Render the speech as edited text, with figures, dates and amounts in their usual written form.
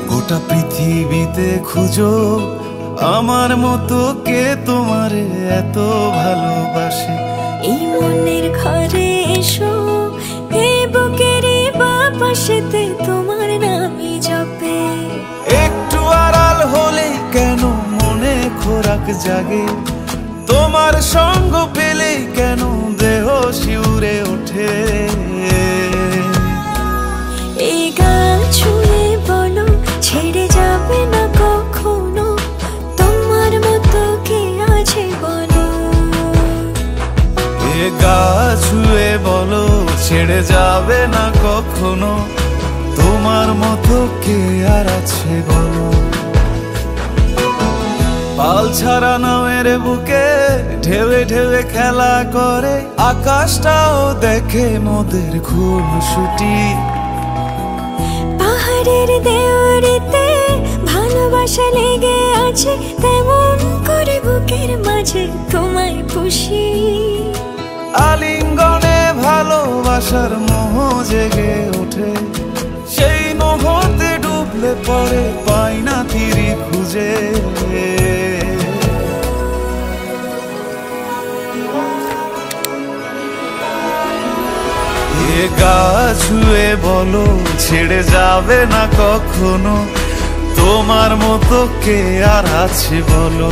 গোটা পৃথিবীতে খুঁজো আমার মতো কে তোমারে এত ভালোবাসে। এই মনের ঘরে এসো, এই বুকের বাপাশেতে তোমার নামই জপে। একটু আড়াল হলে কেন মনে খোরাক জাগে, তোমার সঙ্গ পেলে কেন দেহ শিউরে ওঠে। এই গান ছুঁয়ে বলো ছেড়ে যাবে না কখনো, তোমার মতো কে আছে বলো। এ গা ছুঁয়ে বলো ছেড়ে যাবে না কখনো, তোমার মতো কে আর আছে বলো। পাল ছাড়া নামের বুকে ঢেউে ঢেউে খেলা করে, আকাশটাও দেখে মোদের খুনসুটি। পাহাড়ের দেওয়ারিতে ভালোবাসা লেগে আছে, তেমন করে বুকের মাঝে তোমায় পুষি। আলিঙ্গনে ভালোবাসার মোহ জেগে ওঠে, সেই মোহতে ডুবলে পড়ে পাই না তীরে খুঁজে। এ গা ছুঁয়ে বলো ছেড়ে যাবে না কখনো, তোমার মতো কে আর আছে বলো।